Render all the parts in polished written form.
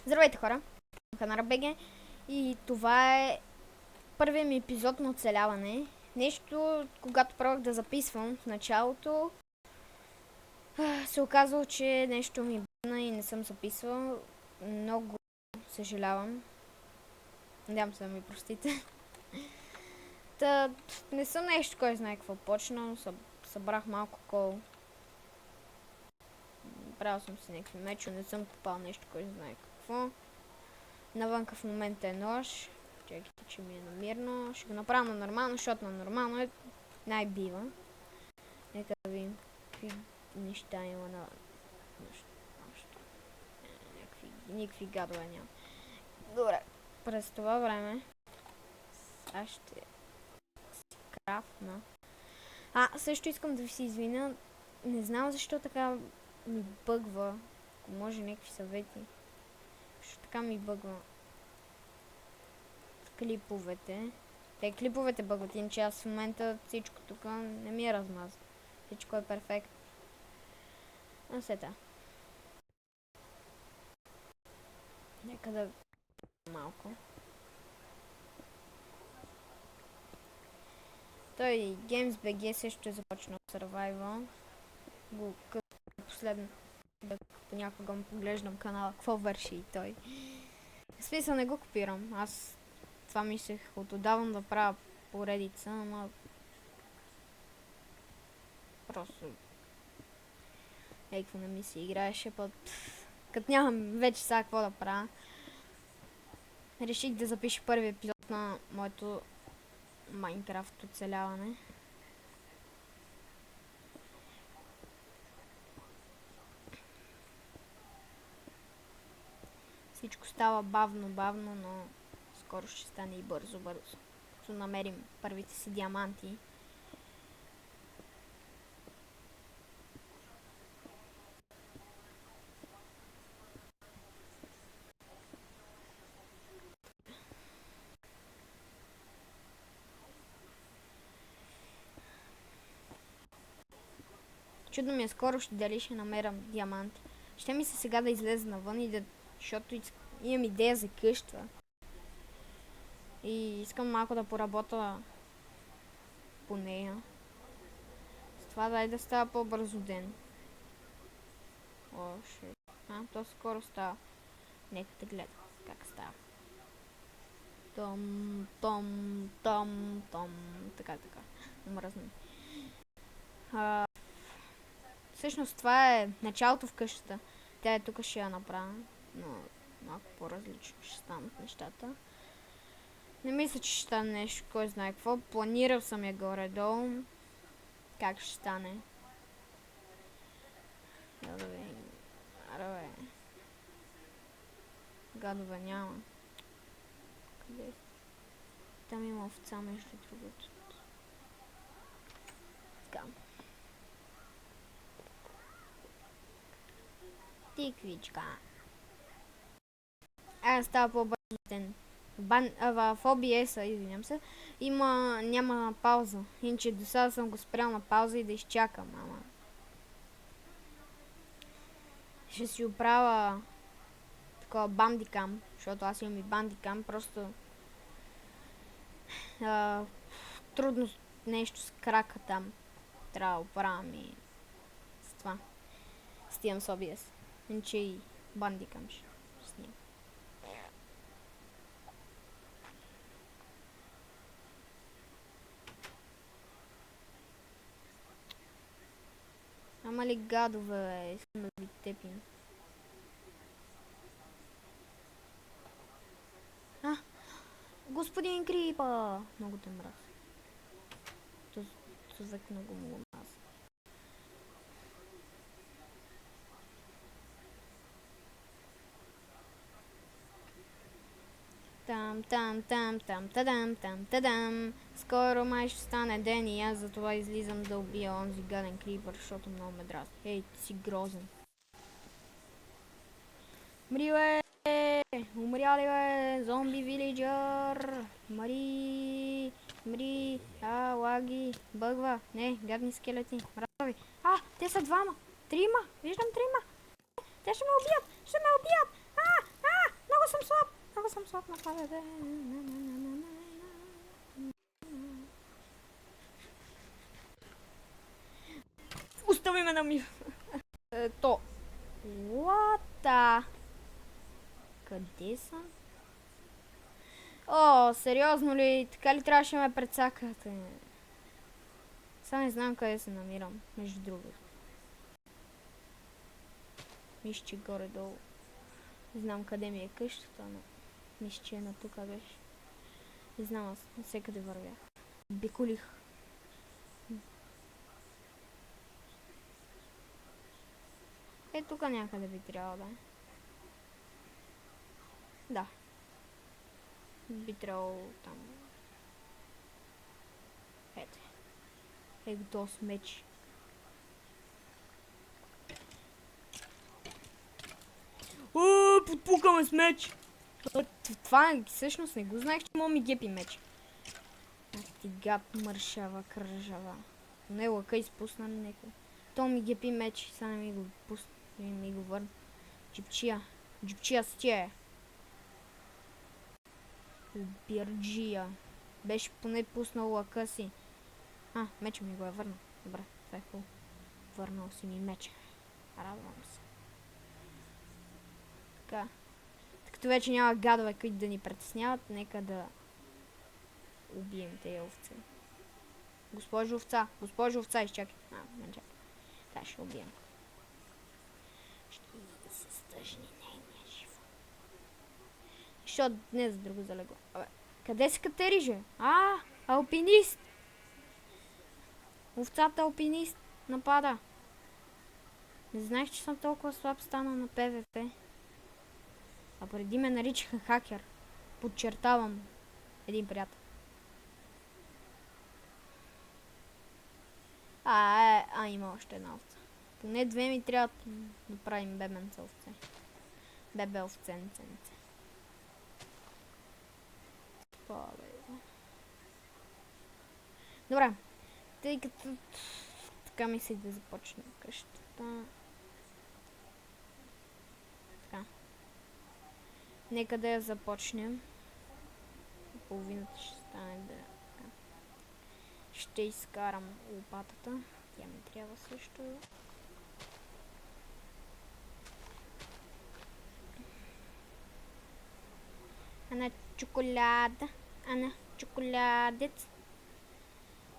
Здравейте хора, Ханара БГ и това е първият ми епизод на оцеляване. Нещо, когато пробвах да записвам в началото, се оказало, че нещо ми бъдна и не съм записвал. Много съжалявам. Надявам се да ми простите. Та, не съм нещо, кой знае какво почнал. Събрах малко кол. Правил съм си някакви мечове, не съм купал нещо, кой знае какво. Навънка в момента е нощ. Чакайте, че ми е намирно. Ще го направя на нормално, защото на нормално е най-бива. Нека да видим какви неща има на нощ. Никакви гадове няма. Добре, през това време аз ще си крафтна. Също искам да ви се извиня. Не знам защо така ми бъгва. Ако може някакви съвети. Защо така ми бъгва клиповете. Клиповете бъгват, иначе аз в момента всичко тук не ми е размазано. Всичко е перфектно. Сета. Нека да малко. Той GamesBG също е започнал Survival. Последно понякога му поглеждам канала, какво върши и той. В смисъл не го копирам. Аз това мислех отдавам да правя поредица, ама просто какво не ми се играеше, като нямам вече сега какво да правя. Реших да запиша първи епизод на моето Майнкрафт оцеляване. Всичко става бавно, но скоро ще стане и бързо. Като намерим първите си диаманти. Чудно ми е скоро дали ще намерям диаманти. Ще ми се сега да излезе навън и да... Защото имам идея за къща. И искам малко да поработя по нея. С това дай да става по-бързо ден. То скоро става. Нека да гледам как става. Така. Омръзна. Всъщност това е началото в къщата. Тя е тук, ще я направя. Но малко по-различно ще станат нещата. Не мисля, че ще стане нещо, кой знае какво. Планирал съм я горе-долу. Как ще стане? Да видим. Аре, гадове няма. Къде? Там има овца между другото. Така. Тиквичка. Става по-бързо ден. В OBS-а, извиням се, няма пауза. Иначе до сега съм го спрял на пауза и да изчакам, ама. Ще си оправя такова бандикам, защото аз имам и бандикам, просто трудно нещо с крака там. Трябва да оправям и с това. Стивам с OBS. Иначе и бандикам ще снимам. Ама ли гадове, искам да ви тепим. Господин Крипа! Много те мразя. Този много му мразя. Тадам. Скоро май ще стане ден и аз затова излизам да убия онзи гаден крипър, защото много ме дразни. Ей, ти си грозен. Умря ли бе, зомби вилиджър. Мри, лаги, бъгва. Не, гадни скелети, мразови. Те са двама, трима, виждам трима. Те ще ме убият, слаб напада, да. Остави ме на ми... То. Лата. Къде съм? О, сериозно ли? Така ли трябваше ме прецакате? Сега не знам къде се намирам, между другото. Мисля, че горе-долу. Не знам къде ми е къщата, но мисля, че е на тук беше. Не знам, аз навсекъде вървях. Биколих. Е, тук някъде би трябвало да е. Да. Би трябвало там. Ето. Ето с меч. Подпукаме с меч! Това всъщност не го знаех, че мога ми гепи меч. Ах ти гап, мършава, кръжава. Не лъка изпусна ли някой? То ми гепи меч, сега не ми го пусна. Не ми го върна. Джипчия. Джипчия с тия. Бирджия. Беше поне пуснал лъка си. Меча ми го е върнал. Добре, това е хубаво. Върнал си ми меча. Радвам се. Така. Като вече няма гадове, които да ни притесняват, нека да убием тези овце. Госпожо овца, изчакай. Не чакай. Та ще убием. Ще се стъжни нейния живот. Защото днес друго залегло. Къде се катериже? Алпинист! Овцата алпинист напада. Не знаех, че съм толкова слаб станал на ПВП. А преди ме наричаха хакер. Подчертавам. Един приятел. Има още една овца. Поне две ми трябва да правим бебенца овце. Бебе овценценце. Добре. Тъй като така мислих да започнем къщата. Така. Нека да я започнем. Половината ще стане да... Ще изкарам лопатата. Тя ми трябва също. Ана чоколада. Ана чоколадец.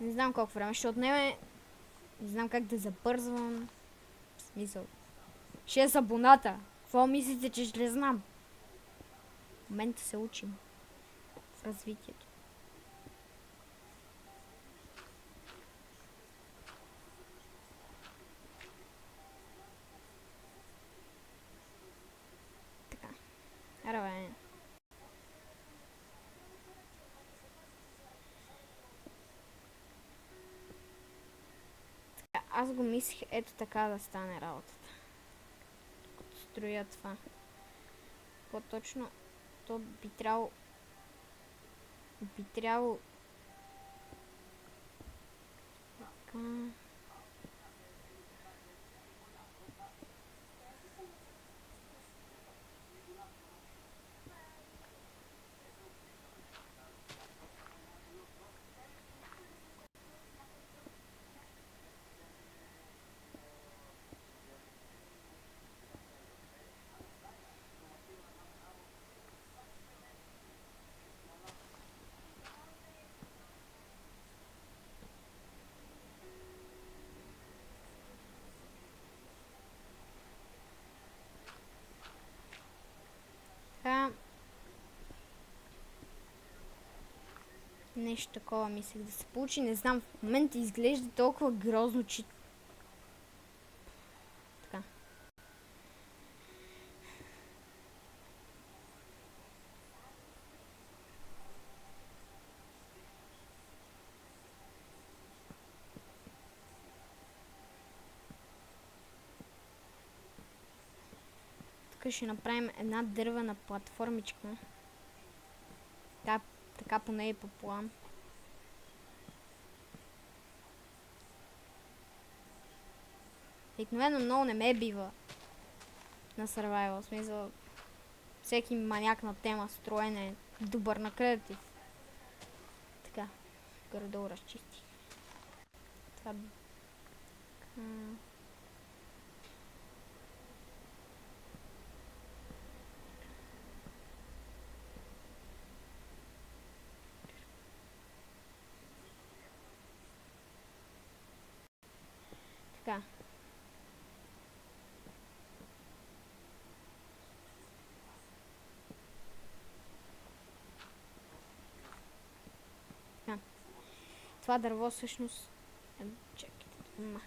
Не знам колко време ще отнеме. Не знам как да забързвам. В смисъл. 6 абоната. Какво мислите, че ще знам? В момента се учим. В развитието. Така. Равен. Аз го мислих ето така да стане работата. Като строя това. По-точно то би трябвало така. Нещо такова мислех да се получи. Не знам, в момента изглежда толкова грозно, че... Така. Тук ще направим една дървена платформичка. Така поне е по план. Обикновено много не ме бива на survival. В смисъл, всеки маняк на тема строене, добър на креатив. Така, горе-долу разчисти. Това... Така. Това дърво всъщност... Чакайте, махаме.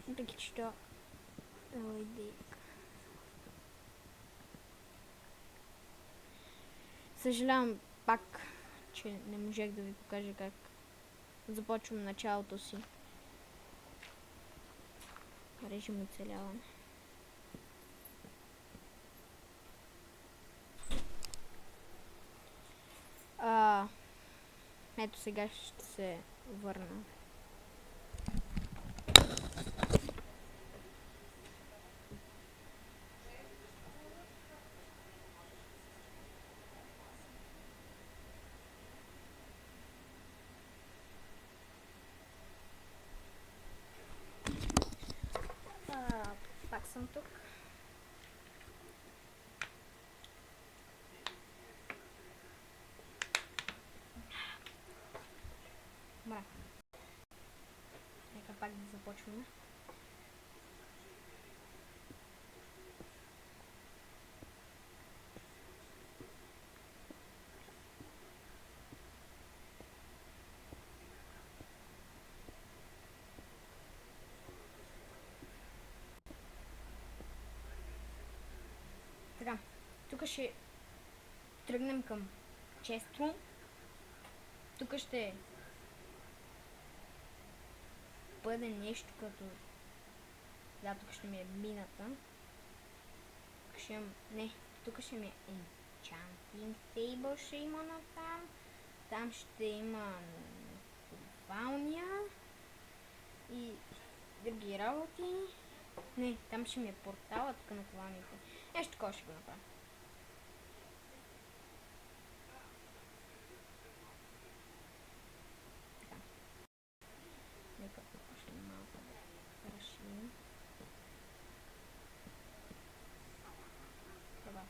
Въпреки че това... Съжалявам пак, че не можех да ви покажа как започвам началото си. Режим оцеляване. Ето сега ще се върна. Пак съм тук. Добре. Нека пак да започваме. Така, тук ще тръгнем към често. Тук ще бъде нещо като... Да, тук ще ми е мината. Тук ще имам... Не, тук ще ми е enchanting table ще има на там. Там ще има валния и други работи. Не, там ще ми е портала, тук на ковалните. Нещо такова ще го направя. Така. Нека още малко да разширим. Това.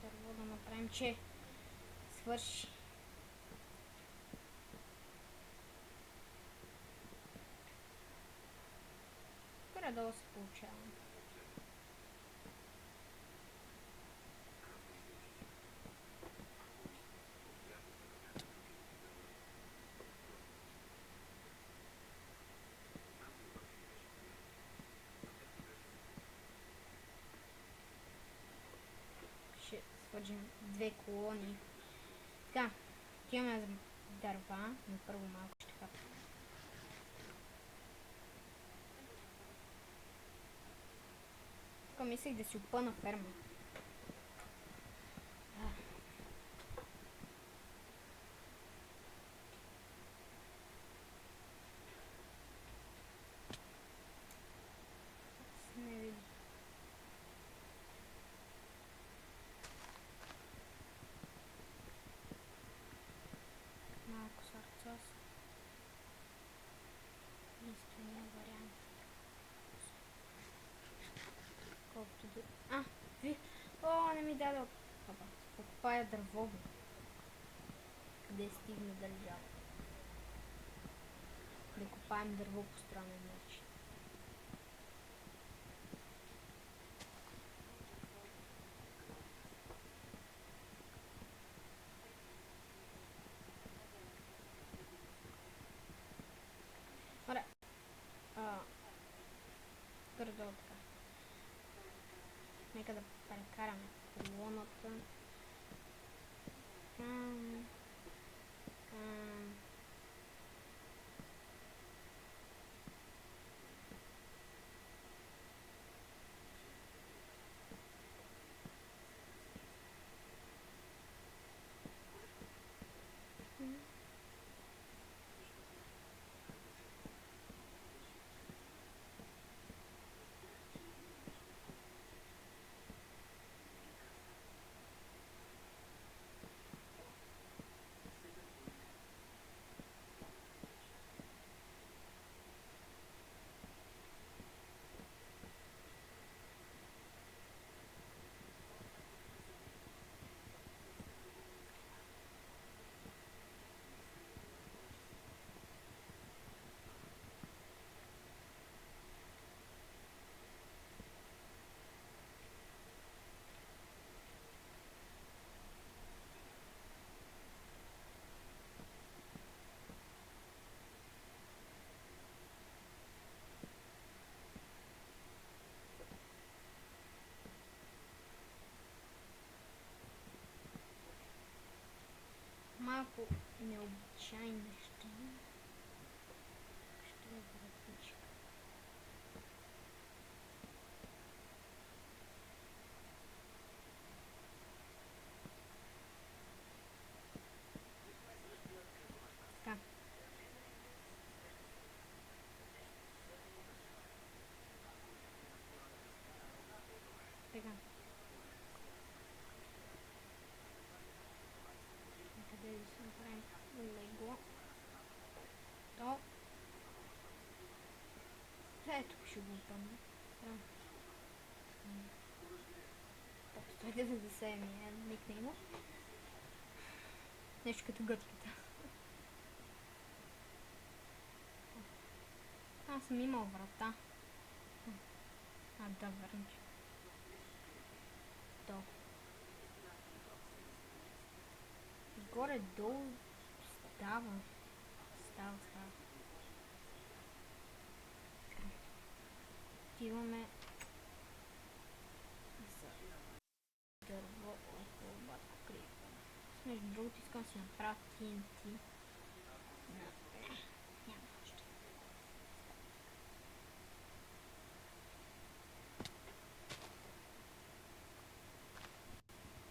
Дърво да направим, че свърши. Горе-долу се получава. Ще свържим две колони. Така, имаме дърва, но първо малко ще хапя. Тук мислех да си опъна ферма. Не види. Малко сърца. Единствения вариант. Колкото да... ви... О, не ми даде от... Покупая дърво. Къде стигна държава? Да копаем дърво по странен начин. Добре. Горе-долу така. Нека да прекараме колоната. малко необичайни неща. Ще я вратичка. Така. Така. Къде да си направим легло? То. Ето ще го опъмня. Так, 190 ми е никнейма. Нещо като гътката. Аз съм имал врата. Да, върнем. То. Горе-долу става. Става. Отиваме за дърво около Батко Крипа. Между другото искам да си направя TNT. Няма още.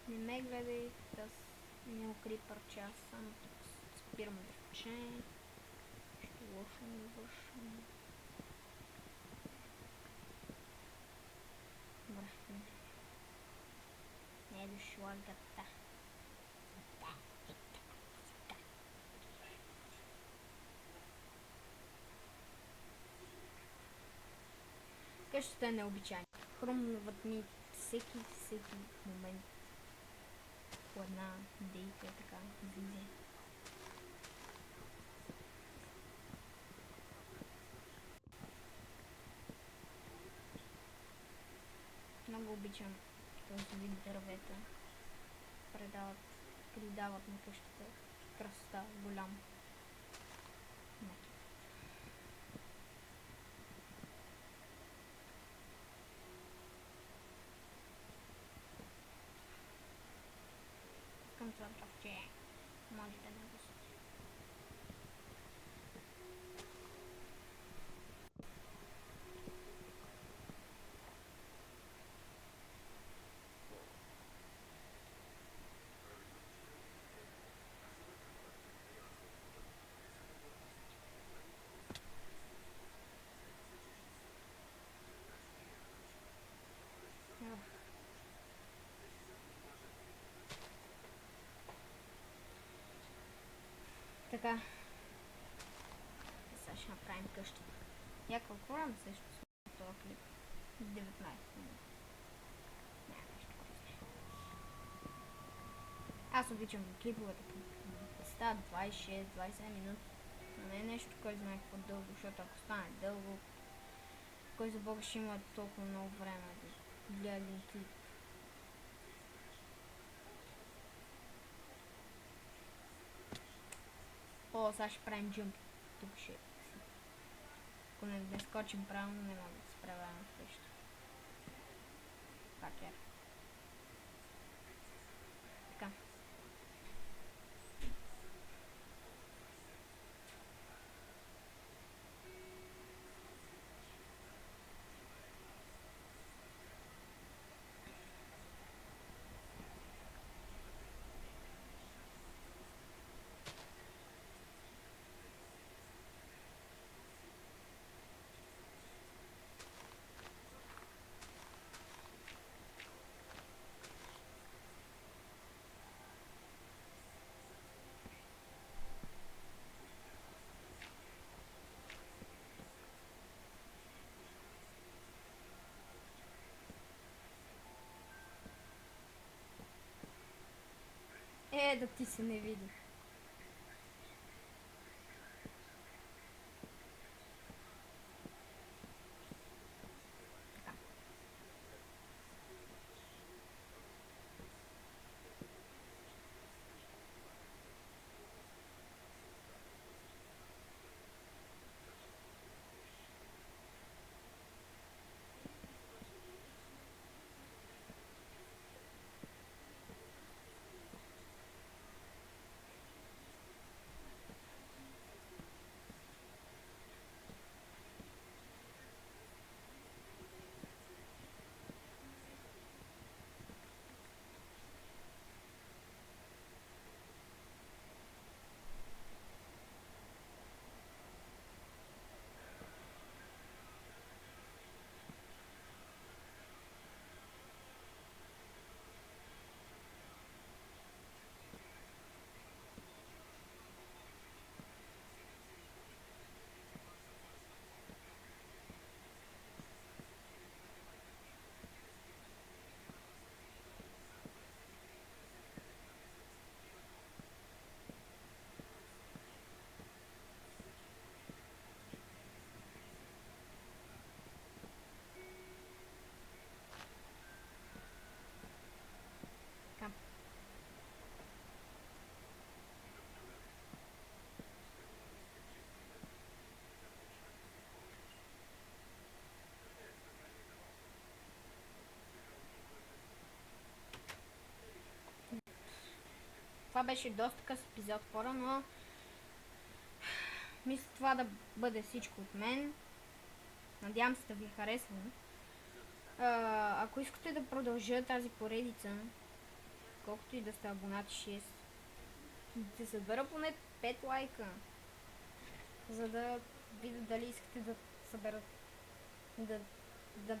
Не ме гледай с Нил Крипър, че аз само спирам дърче. Ще лошо ми вършам. Добре. Не е дошла гъта. Къщата е необичайна. Хрумват ми всеки момент по една дейка така визия. Много обичам този вид дървета. Придават на къщата красота голям. Искам това дръвче. Може да не го си. Така. Сега ще направим къщата. Я колко време също с този клип? 19 минути. Няма нещо кой. Аз обичам клиповете да стават 26-27 минути. Но не е нещо, кой знае какво дълго, защото ако стане дълго, кой за Бога ще има толкова много време да гледа един клип. О, сега ще правим джъмп. Тук ще. Ако не скочим правилно, не мога да се справяме в къща. Пак е. Така. Да ти се не видиш. това беше доста къс епизод хора, но мисля това да бъде всичко от мен. Надявам се да ви е харесало. Ако искате да продължа тази поредица, колкото и да сте абонати 6, да събера поне 5 лайка, за да видя дали искате да съберат, да